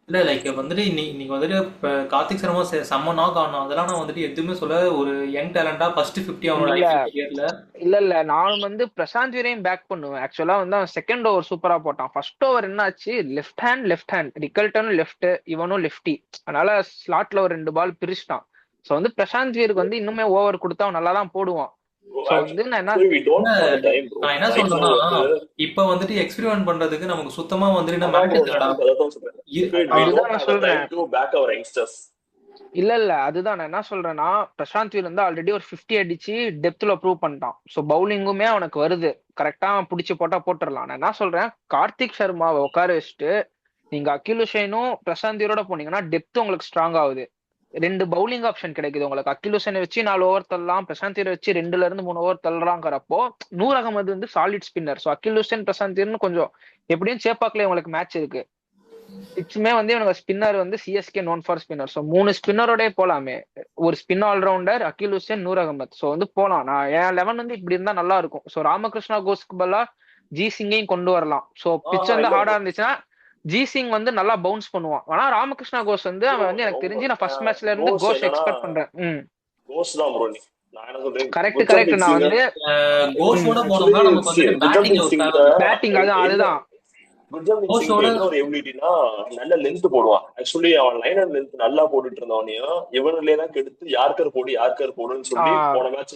இல்ல லைக் வந்துட்டு இன்னைக்கு வந்துட்டு இப்ப கார்த்திக் சர்மா செம்ம நாக் ஆனோம். அதெல்லாம் நான் வந்துட்டு எதுவுமே சொல்ல, ஒரு யங் டேலண்டா ஃபர்ஸ்ட் 50 அவனோட ஐபிஎல். இல்ல நானும் வந்து பிரசாந்த் வீரையும் பேக் பண்ணுவேன். ஆக்சுவலா வந்து அவன் செகண்ட் ஓவர் சூப்பரா போட்டான். ஃபர்ஸ்ட் ஓவர் என்ன ஆச்சு, லெஃப்ட் ஹேண்ட் ரிக்கல்டனும் லெஃப்ட், இவனும் லெஃப்டி, அதனால ஸ்லாட்ல ஒரு 2 பால் பிரிச்சுட்டான். சோ வந்து பிரசாந்த் வீருக்கு வந்து இன்னுமே ஓவர் கொடுத்தா அவன் நல்லா தான் போடுவான். நான் என்ன சொல்றேன்னா, இப்ப வந்துட்டு எக்ஸ்பெரிமெண்ட் பண்றதுக்கு நமக்கு சுத்தமா வந்துட்டு இல்ல அதுதான் நான் என்ன சொல்றேன்னா, பிரசாந்த் வீர் வந்து ஆல்ரெடி ஒரு 50 அடிச்சு டெப்த்ல ப்ரூவ் பண்ணிட்டான். சோ பவுலிங்குமே அவனுக்கு வருது, கரெக்டா புடிச்சு போட்டா போட்டுடலாம். நான் என்ன சொல்றேன், கார்த்திக் சர்மாவை உட்கார வச்சுட்டு நீங்க அகில் ஹுசைனும் பிரசாந்த் வீரோட போனீங்கன்னா டெப்த் உங்களுக்கு ஸ்ட்ராங் ஆகுது. 2 பவுலிங் ஆப்ஷன் கிடைக்குது உங்களுக்கு. அகில் ஹுசைனை வச்சு 4 ஓவர் தள்ளலாம், பிரசாந்த் வீரை வச்சு 2ல இருந்து 3 ஓவர் தள்ளுறாங்கிறப்போ நூர் அகமது வந்து சாலிட் ஸ்பின்னர். சோ அகில் ஹுசைன் பிரசாந்த் வீர்னு கொஞ்சம் எப்படியும் சேப்பாக்ல உங்களுக்கு மேட்ச் இருக்கு. பிச்சுமே வந்து இவனுக்கு ஸ்பின்னர் வந்து CSK known for spinner. So 3 ஸ்பின்னரோடய போலாமே, ஒரு ஸ்பின் ஆல்ரவுண்டர் அகில் ஹுசைன், நூர் அகமது. ஸோ வந்து போலாம். நான் என் 11 வந்து இப்படி இருந்தா நல்லா இருக்கும். ஸோ ராமகிருஷ்ணா கோஸ்க்கு பதிலா ஜி சிங்கையும் கொண்டு வரலாம். ஸோ பிச் வந்து ஹார்டா இருந்துச்சுன்னா ஜி சிங் வந்து நல்லா பவுன்ஸ் பண்ணுவான். ஆனா ராமகிருஷ்ணா கோஸ் வந்து அவன் வந்து எனக்கு தெரிஞ்சு நான் ஃபர்ஸ்ட் மேட்ச்ல இருந்து கோஷ் எக்ஸ்பெக்ட் பண்றேன். கரெக்ட். நான் வந்து பேட்டிங் அதுதான் ஒரு எபிலிட்டினா நல்ல லென்த் போடுவான். ஆக்சுவலி அவன் லைன் அண்ட் லென்த் நல்லா போட்டுட்டு இருந்தவனையும் இவனுலயே தான் கெடுத்து யாருக்கர் போடுன்னு சொல்லி போன மேட்ச்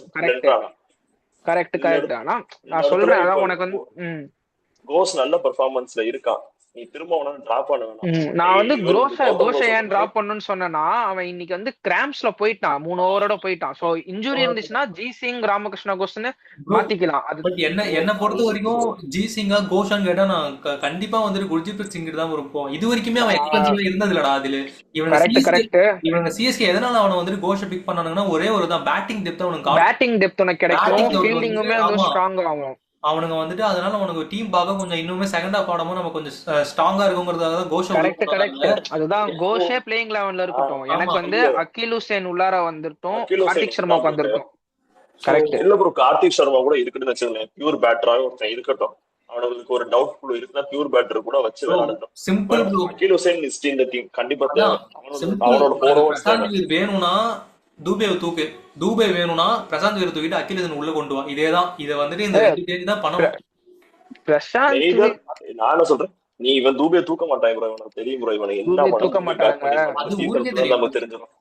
கரெக்ட். ஆனா நான் சொல்றேன், அதான் உனக்கு வந்து கோஸ் நல்ல பெர்ஃபார்மன்ஸ்ல இருக்கான். நீ திரும்ப அவனை டிராப் பண்ண வேணாம். நான் வந்து கோஷை ஏன் டிராப் பண்ணணும்னு சொன்னேன்னா, அவன் இன்னைக்கு வந்து கிராம்ஸ்ல போயிட்டான், 3 ஓவரோட போயிட்டான். சோ இன்ஜுரி இருந்துச்சுன்னா ஜி சிங் ராமகிருஷ்ணா கோஸ்ன்னு மாத்திக்கலாம். அது என்ன பொறுத்த வரைக்கும் ஜி சிங்கா கோஷான்னு கேட்டா நான் கண்டிப்பா வந்துட்டு குர்ஜீத் சிங் தான் இருப்போம். இது வரைக்குமே அவன் எக்ஸ்பென்சிவா இருந்தது இல்லடா. அதுல இவனுக்கு சிஎஸ்கே எதனால அவனை வந்துட்டு கோஷை பிக் பண்ணானுங்கன்னா ஒரே ஒரு தான், பேட்டிங் டெப்த் உனக்கு கிடைக்கும், ஃபீல்டிங்குமே வந்து ஸ்ட்ராங் ஆகும் அவனுங்க வந்துட்டு. அதனால அவனுக்கு டீம் பார்க்க கொஞ்சம் இன்னுமே செகண்ட் ஹாஃப் ஆடும்போது நம்ம கொஞ்சம் ஸ்ட்ராங்கா இருக்குங்கிறதுக்காக தான் கோஷ். கரெக்ட். அதுதான் கோஷே பிளேயிங் 11ல இருக்கட்டும். எனக்கு வந்து அகில் ஹுசைன் உள்ளார வந்துட்டோம், கார்த்திக் சர்மா வந்திருக்கும். கரெக்ட். இல்ல ப்ரோ, கார்த்திக் சர்மா கூட இருக்குன்னு வச்சுக்கோங்க, பியூர் பேட்டராக ஒருத்தன் இருக்கட்டும். அவனுக்கு ஒரு டவுட் ஃபுல் இருக்குன்னா பியூர் பேட்டர் கூட வச்சு விளையாடட்டும். சிம்பிள். அகில் ஹுசைன் இஸ் இந்த டீம் கண்டிப்பா அவனோட 4 ஓவர்ஸ் வேணும்னா தூபே வேணும்னா பிரசாந்த் வீர தூக்கிட்டு அகில் ஹுசைன் உள்ள கொண்டு வா. இதேதான், இதை வந்துட்டு இந்த 2 பேர் தான் பண்ணணும். நான் என்ன சொல்றேன், நீ இவன் தூபே தூக்க மாட்டான் ப்ரோ, இவனுக்கு தெரியும் ப்ரோ, இவனுக்கு என்ன நமக்கு தெரிஞ்சிடும்.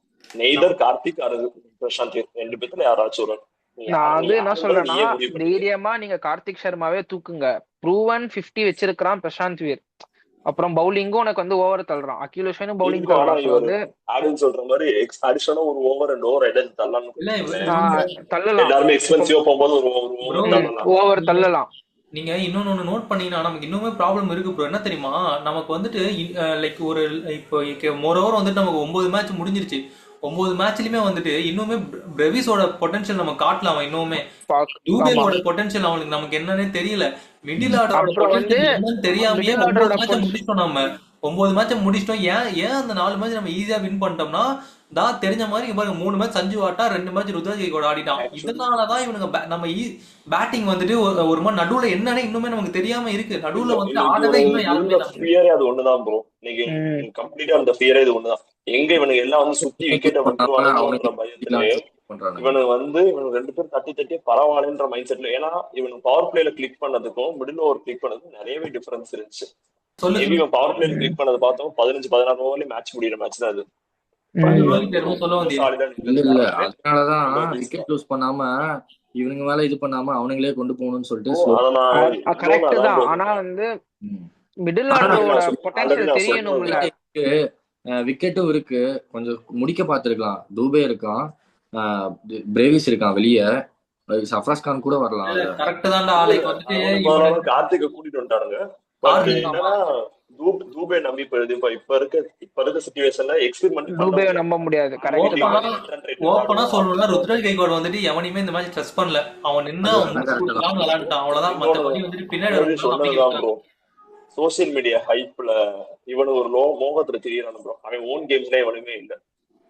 நெய்தர் கார்த்திக் ஆர் பிரசாந்த் 2 பேத்துல யாராச்சும் ஒரு. நான் வந்து என்ன சொல்றேன்னா, தைரியமா நீங்க கார்த்திக் சர்மாவே தூக்குங்க. ப்ரூவன் 50 வச்சிருக்கான் பிரசாந்த் வீர். அப்புறம் பவுலிங்கும் உனக்கு வந்து ஓவர் தள்ளுறான், அகில் ஹுசைனும் பவுலிங் தள்ளுறான். சொல்ற மாதிரி அடிஷனா ஒரு ஓவர் 2 ஓவர் எடை தள்ளலாம். எல்லாரும் எக்ஸ்பென்சிவா போகும்போது ஒரு ஓவர் தள்ளலாம். நீங்க இன்னொன்னு நோட் பண்ணீங்கன்னா நமக்கு இன்னுமே ப்ராப்ளம் இருக்கு ப்ரோ. என்ன தெரியுமா, நமக்கு வந்துட்டு லைக் ஒரு இப்போ மோரோவர் வந்துட்டு நமக்கு 9 மேட்ச் முடிஞ்சிருச்சு. 9 மேட்ச்லயுமே வந்துட்டு இன்னுமே பிரெவிஸோட பொட்டன்ஷியல் நம்ம காட்டலாம். அவன் இன்னுமே டூபேலோட பொட்டன்ஷியல் அவனுக்கு நமக்கு என்னன்னே தெரியல. மிடில் ஆர்டரோட பொட்டன்ஷியல் என்னன்னு தெரியாமயே முடிச்சோம் நம்ம. 9 மேட்சை முடிச்சிட்டோம். ஏன் அந்த 4 மேட்ச் நம்ம ஈஸியா வின் பண்ணிட்டோம்னா, தெரிஞ்ச மாதிரி இங்க பாருங்க 3 மேட்ச் சஞ்சு ஆட்டா, 2 மேட்ச் ருத்ராஜ் கைக்வாட் ஆடிட்டான். ஆக்சுவலி இதனாலதான் இவனுங்க நம்ம பேட்டிங் வந்துட்டு ஒரு மாதிரி நடுவுல என்னன்னு இன்னுமே நமக்கு தெரியாம இருக்கு. இல்ல நடுவுல வந்து இன்னைக்கு ஆடவே இன்னும் யாருமே இருந்த ஃபியரே அது ஒண்ணுதான் ப்ரோ. இன்னைக்கு ம். கம்ப்ளீட்டா அந்த ஃபியரே இது ஒண்ணுதான். எங்க இவனுக்கு எல்லாம் வந்து சுத்தி விக்கெட்டை விட்டுருவானுன்ற பயத்திலே பண்றானுங்க. இவனுக்கு 2 பேரும் தட்டி தட்டி பரவாயில்லன்ற மைண்ட் செட்ல. ஏன்னா இவனுக்கு பவர் பிளேல கிளிக் பண்ணதுக்கும் மிடில் ஓவர் கிளிக் பண்ணதுக்கும் நிறையவே டிஃபரன்ஸ் இருந்துச்சு. சொல்லு மேபி சொல்லு. இவன் பவர் பிளேல கிளிக் பண்ணது பார்த்தோம் 15-16 ஓவர்லயே மேட்ச் முடியிற மேட்ச் தான் அது. சொல்லு ம். ரோஹித், என்னமோ சொல்ல ரொம்ப வந்தியே. சாலிடா இல்ல நின்னது இல்ல காரணமே அதனாலதான் அந்த ஒரு ரீசன் விக்கெட் தான். லூஸ் பண்ணாம இவனுங்க மேல இது பண்ணாம அவனுங்களே கொண்டு போகணும்னு சொல்லிட்டு ப்ரோ அதை நான் இன்னொன்னு கரெக்ட் அதான் தான். ப்ரோ ஆனா சொன்னேன். வந்து ம். மிடில் ஆனா ஆல்ரெடி ஆர்டரோட நான் ஆல்ரெடி பொட்டன்ஷியல் நான் தெரியணும்ல. சொன்னது விக்கெட்டும் இருக்கு, கொஞ்சம் முடிக்க பார்த்திருக்கலாம். தூபே இருக்கான், பிரேவிஸ் இருக்கான் வெளியே, சஃப்ராஸ் கான் கூட வரலாம் இல்ல அதுல. கரெக்ட் தான்டா. இல்ல லைக் வந்துட்டு அவனுக்கு இவனு பதிலாக கார்த்திகை கூட்டிட்டு வந்துட்டானுங்க. பட் கார்த்திக், ஆமா. என்னன்னா தூபே நம்பி போயிடுது. இப்ப இருக்க சுச்சுவேஷன்ல எக்ஸ்பெரிமெண்ட் பண்ண டூபேவை முடியாது. நம்ப முடியாது. கரெக்ட் மேபி ஓப்பனா தான். அவன் நெட் ரன் ரேட் ஓப்பனா இருந்தாலும் சொல்லணும்னா அப்போ ருத்ராஜ் கைக்வாட் வந்துட்டு எவனையுமே இந்த மாதிரி ஸ்ட்ரெஸ் பண்ணல. அவன் நின்று அது அவன் வேணா முடிச்சு கரெக்ட் தான். கொடுக்கலாம்னு விளையாண்டுட்டான், அவ்வளவுதான். இன்னொன்னு மத்தபடி வந்துட்டு பின்னாடி ஆல்ரெடி வரவங்க நம்பிக்கை சொன்னதுதான் வைக்கல. ப்ரோ. சோசியல் மீடியா ஹைப்ல இவனு ஒரு மோகத்துல தெரியறானு ப்ரோ. அவன் ஓன் கேம்ஸ்ல எவனுமே இல்ல.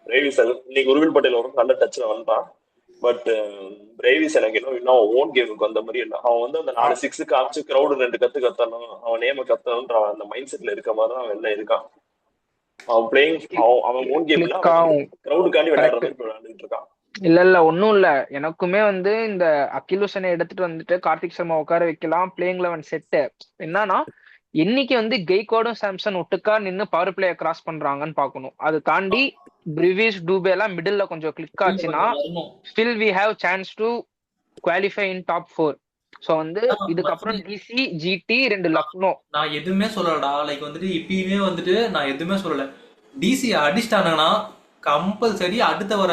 பிரேவிஸ் இன்னைக்கு உருவில் பட்டேல் வரும் நல்ல டச்ல வந்துட்டான். பட் பிரேவிஸ் எனக்கு இன்னும் ஓன் கேமுக்கு வந்த மாதிரி இல்லை. அவன் வந்து அந்த 4 6 காமிச்சு கிரௌடு 2 கத்து கத்தணும், அவன் நேம கத்தணும்ன்ற அந்த மைண்ட் செட்ல இருக்க மாதிரி தான் அவன் எல்லாம் இருக்கான். அவன் பிளேயிங் அவன் ஓன் கேம் இல்ல, கிளிக் அவன் ஆகும். கிரௌடுக்காண்டி விளையாடுற கரெக்ட். மாதிரி இப்ப விளையாண்டுட்டு இருக்கான். இல்ல ஒண்ணும் இல்ல. எனக்குமே வந்து இந்த அகிலுசனை எடுத்துட்டு வந்துட்டு கார்த்திக் சர்மா உட்கார வைக்கலாம் பிளேயிங் 11 செட்டு. என்னன்னா இன்னைக்கு வந்து கெய்க்வாடும் சாம்சன் ஒட்டுக்கா நின்னு பவர் பிளேய கிராஸ் பண்றாங்கன்னு பாக்கணும். அது தாண்டி பிரிவிஸ் டூபே எல்லாம் மிடில்ல கொஞ்சம் கிளிக் ஆச்சுன்னா கொஞ்சம் வரணும். Still we have chance to qualify in top 4. So வந்து இதுக்கப்புறம் டிசி ஜிடி 2 லக்னோ. நான் எதுவுமே சொல்லலடா. லைக் வந்துட்டு இப்பயுமே வந்துட்டு நான் எதுவுமே சொல்லல. டிசி அடிச்சிட்டானுங்கன்னா கம்பல்சரி அடுத்த வர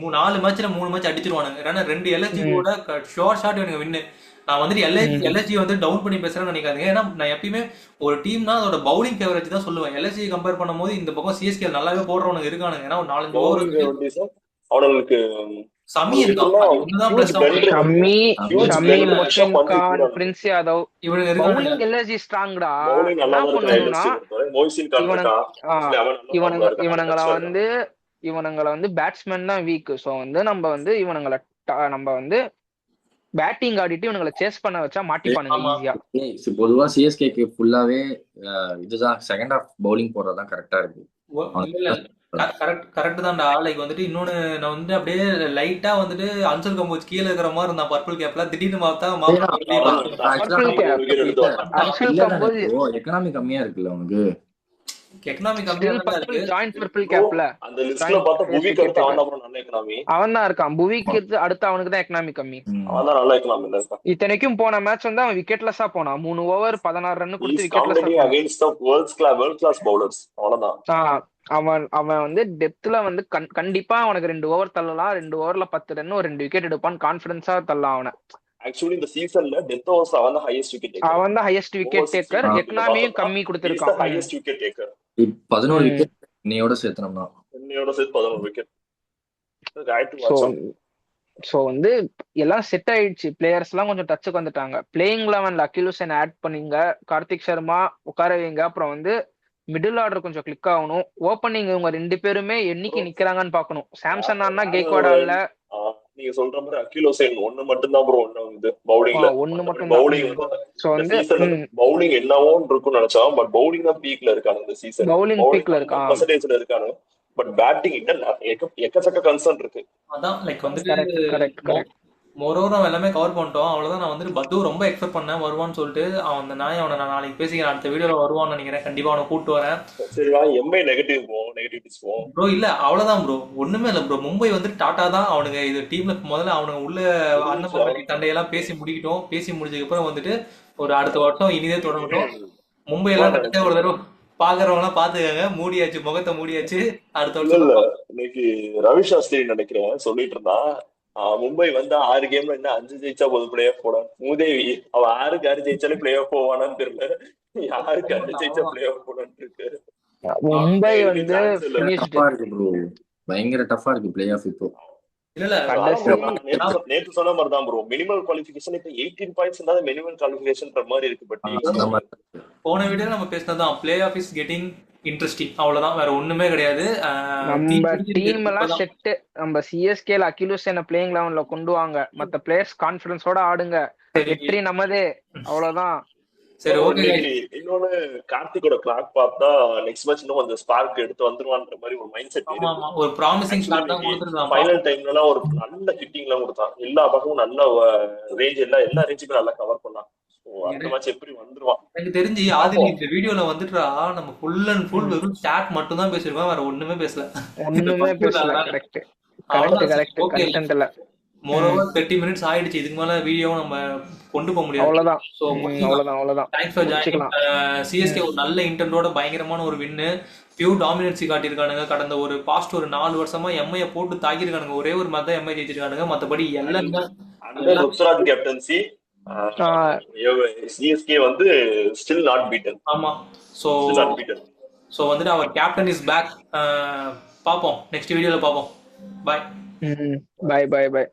4 மேட்ச்ல 3 மேட்ச் அடிச்சிருவானுங்க. ஏன்னா 2 எல்எஸ்ஜி கூட ஷோர் ஷாட் எனக்கு வின்னு. நான் வந்துட்டு எல்எஸ்ஜி வந்து டவுன் பண்ணி பேசுறேன்னு நினைக்காதீங்க. ஏன்னா நான் எப்பயுமே ஒரு டீம்னா அதோட பவுலிங் ஃபேவரேஜ் தான் சொல்லுவேன். எல்எஸ்ஜி கம்பேர் பண்ணும்போது இந்த பக்கம் சிஎஸ்கே நல்லாவே போடுறவனுங்க இருக்கானுங்க. ஏன்னா ஒரு 4-5 ஓவர் அவனுக்கு சமி இருக்கான். ஒண்ணுதான் பிளஸ். ஷமி, மொஷின் கான், பிரின்ஸ் யாதவ் இவனுங்க பவுலிங் இருக்கானுங்க. எல்எஸ்ஜி ஸ்ட்ராங்டா. பவுலிங் என்ன நல்லா இருக்கு. பண்ணணும்னா மொய்சின் கான் இருக்கான். இவனுங்களை வந்து பேட்ஸ்மேன் தான் வீக். ஸோ வந்து நம்ம வந்து பேட்டிங் ஆடிட்டு இவனுங்களை சேஸ் பண்ண வச்சா மாட்டிப்பானுங்க ஈஸியா. பொதுவா சிஎஸ்கேக்கு ஃபுல்லாவே இதுதான் செகண்ட் ஹாஃப் பவுலிங் போடுறதுதான் கரெக்டா இருக்கு. கரெக்ட் தான்டா. லைக் வந்துட்டு இன்னொன்னு நான் வந்து அப்படியே லைட்டா வந்துட்டு அன்சல் கம்போஜ் கீழே இருக்கிற மாதிரி இருந்தான் பர்பிள் கேப்ல. திடீர்னு எக்கனாமி கம்மியா இருக்குல்ல உனக்கு. எக்கனாமி கம்மியா ஜாயிண்ட் பர்பிள் கேப்ல அந்த லிஸ்ட்ல பார்த்தா புவிக்கு அடுத்து அவன் தான் நல்ல எக்கனாமி. அவன் தான் இருக்கான். புவிக்கு அடுத்து அவனுக்கு தான் எக்கனாமி கம்மி. அவன் தான் நல்ல எக்கனாமில இருக்கான். இத்தனைக்கும் போன மேட்ச் வந்து அவன் விக்கெட்லெஸ்ஸா போனான். 3 ஓவர் 16 ரன் கொடுத்து விக்கெட்லெஸ்ஸா போனான். Against the world class bowlers. அவ்வளவுதான். அவன் வந்து டெப்த்ல வந்து கண்டிப்பா அவனுக்கு 2 ஓவர் தள்ளலாம். 2 ஓவர்ல 10 ரன், ஒரு 2 விக்கெட் எடுப்பான். கான்பிடன்ஸா தள்ளலாம் அவனை. ஆக்சுவலி இந்த சீசன்ல டெத் ஓவர்ஸ் அவன் தான் ஹையஸ்ட் விக்கெட் டேக்கர். அவன் தான் ஹையஸ்ட் விக்கெட் டேக்கர். எக்கனாமியும் கம்மி கொடுத்திருக்கான். Highest wicket taker. 11 விக்கெட் இன்னையோட சேர்த்தனம்னா. இன்னையோட சேர்த்து 11 விக்கெட். சோ வந்து எல்லாம் செட் ஆயிடுச்சு. பிளேயர்ஸ் எல்லாம் கொஞ்சம் டச்சுக்கு வந்துட்டாங்க. பிளேயிங் 11ல அகிலுசன் ஆட் பண்ணீங்க, கார்த்திக் சர்மா உட்கார வைங்க. அப்புறம் வந்து மிடில் ஆர்டர் கொஞ்சம் கிளிக் ஆகணும். ஓப்பனிங் இவங்க 2 பேருமே என்னைக்கு நிக்கிறாங்கன்னு பாக்கணும். சாம்சன் ஆனா கேக்வாடா இல்ல. நீங்க சொல்ற மாதிரி அகிலுசன் ஒண்ணு மட்டும் தான் ப்ரோ. ஒண்ணு பவுலிங்ல ஒண்ணு மட்டும் பவுலிங் பவுலிங் என்னவோ இருக்கும்னு நினைச்சா. பட் பவுலிங் தான் பீக்ல இருக்காங்க இந்த சீசன். பவுலிங் பீக்ல இருக்கான். பர்சன்டேஜ்ல இருக்காங்க. பட் பேட்டிங் எக்கச்சக்க கன்சர்ன் இருக்கு. அதான் லைக் வந்துட்டு மொரோரம் எல்லாமே கவர் பண்ணிட்டோம். அவ்வளவுதான். நான் வந்துட்டு பத்து ரொம்ப எக்ஸ்பெக்ட் பண்ணேன் வருவான்னு சொல்லிட்டு. அந்த நாய் அவனை நான் நாளைக்கு பேசிக்கிறேன். அடுத்த வீடியோல வருவான்னு நினைக்கிறேன். கண்டிப்பா அவனை கூப்பிட்டு வரேன். சரி எம்ஐ நெகட்டிவ்ஸ் ப்ரோ. இல்ல அவ்வளவுதான் ப்ரோ. ஒண்ணுமே இல்ல ப்ரோ. மும்பை வந்துட்டு டாட்டா தான் அவனுங்க இது டீம்ல முதல்ல அவனுங்க உள்ள அண்ணன் சண்டையெல்லாம் பேசி முடிக்கிட்டோம். பேசி முடிஞ்சதுக்கு அப்புறம் வந்துட்டு ஒரு அடுத்த வருஷம் இனிதே தொடங்கட்டும். மும்பை எல்லாம் நினைச்சா ஒரு தடவை பாக்குறவங்க எல்லாம் பாத்துக்காங்க. மூடியாச்சு, முகத்தை மூடியாச்சு. அடுத்த வருஷம் இன்னைக்கு ரவி சாஸ்திரி நினைக்கிறேன் சொல்லிட்டு இருந்தான். மும்பை வந்து 6 கேம்ல என்ன 5 ஜெயிச்சா போது பிளே ஆஃப் போட. மூதேவி அவன் 6 ஜெயிச்சாலே பிளே ஆஃப் போவானான்னு தெரியல. யாருக்கு 5 ஜெயிச்சா பிளே ஆஃப் போடான்னு இருக்கு. மும்பை வந்து பயங்கர டஃபா இருக்கு பிளே ஆஃப் இப்போ. இல்ல இல்ல அதான் கடைசி bro, நான் நேத்து சொன்ன மாதிரி தான் ப்ரோ. மினிமம் குவாலிஃபிகேஷன் இப்ப 18 பாயிண்ட்ஸ் இருந்தாலும் மினிமம் குவாலிஃபிகேஷன் மாதிரி இருக்கு. பட் அந்த மாதிரி போன வீடியோல நம்ம பேசினதுதான் play off is getting interesting, அவ்வளவுதான், வேற ஒண்ணுமே கிடையாது. நம்ம டீம் எல்லாம் செட்டு. நம்ம சிஎஸ்கேல அகிலுசேன பிளேயிங் லெவன்ல கொண்டு வாங்க, மத்த பிளேயர்ஸ் கான்பிடன்ஸோட ஆடுங்க, வெற்றி நமதே, அவ்வளவுதான். சரி ஓகே. இன்னொன்னு கார்த்திகோட கிளாக் பார்த்தா நெக்ஸ்ட் மேட்ச் இன்னும் கொஞ்சம் ஸ்பார்க் எடுத்து வந்துருவான்ற மாதிரி ஒரு மைண்ட் செட் ஆமா ஆமா, ஒரு ப்ராமிசிங் ஸ்டார்ட் தான் கொடுத்துருக்கான். ஃபைனல் டைம்ல ஒரு நல்ல ஹிட்டிங் எல்லாம் கொடுத்தான். எல்லா பக்கமும் நல்ல ரேஞ்ச், எல்லா ரேஞ்சுமே நல்லா கவர் பண்ணான். அந்த மேட்ச் எப்படி வந்துருவான் எனக்கு தெரிஞ்சு ஆதில் இந்த வீடியோல வந்துட்டா நம்ம ஃபுல் அண்ட் ஃபுல் வெறும் ஸ்டாட் மட்டும் தான் பேசிருக்கோம், வேற ஒண்ணுமே பேசல. ஒண்ணுமே பேசல. கரெக்ட் கரெக்ட் கரெக்ட் இல்ல. மோரோவர் 30 மினிட்ஸ் ஆயிடுச்சு. இதுக்கு மேல வீடியோவும் நம்ம கொண்டு போக முடியாது. அவ்வளவுதான். சோ அவ்வளவுதான். Thanks for joining. சிஎஸ்கே ஒரு நல்ல இன்டென்டோட பயங்கரமான ஒரு வின்னு, பியூர் டாமினன்சி காட்டியிருக்கானுங்க. கடந்த ஒரு பாஸ்ட் ஒரு 4 வருஷமா எம்ஐ போட்டு தாக்கியிருக்கானுங்க. ஒரே ஒரு மாதிரி தான் எம்ஐ ஜெயிச்சிருக்கானுங்க, மத்தபடி எல்லாமே அண்டர் ருத்ராஜ் கேப்டன்சி சிஎஸ்கே வந்து ஸ்டில் நாட் பீட்டன். ஆமா. சோ வந்துட்டு அவர் கேப்டன் இஸ் பேக். பாப்போம், நெக்ஸ்ட் வீடியோல பாப்போம். பாய் பாய்.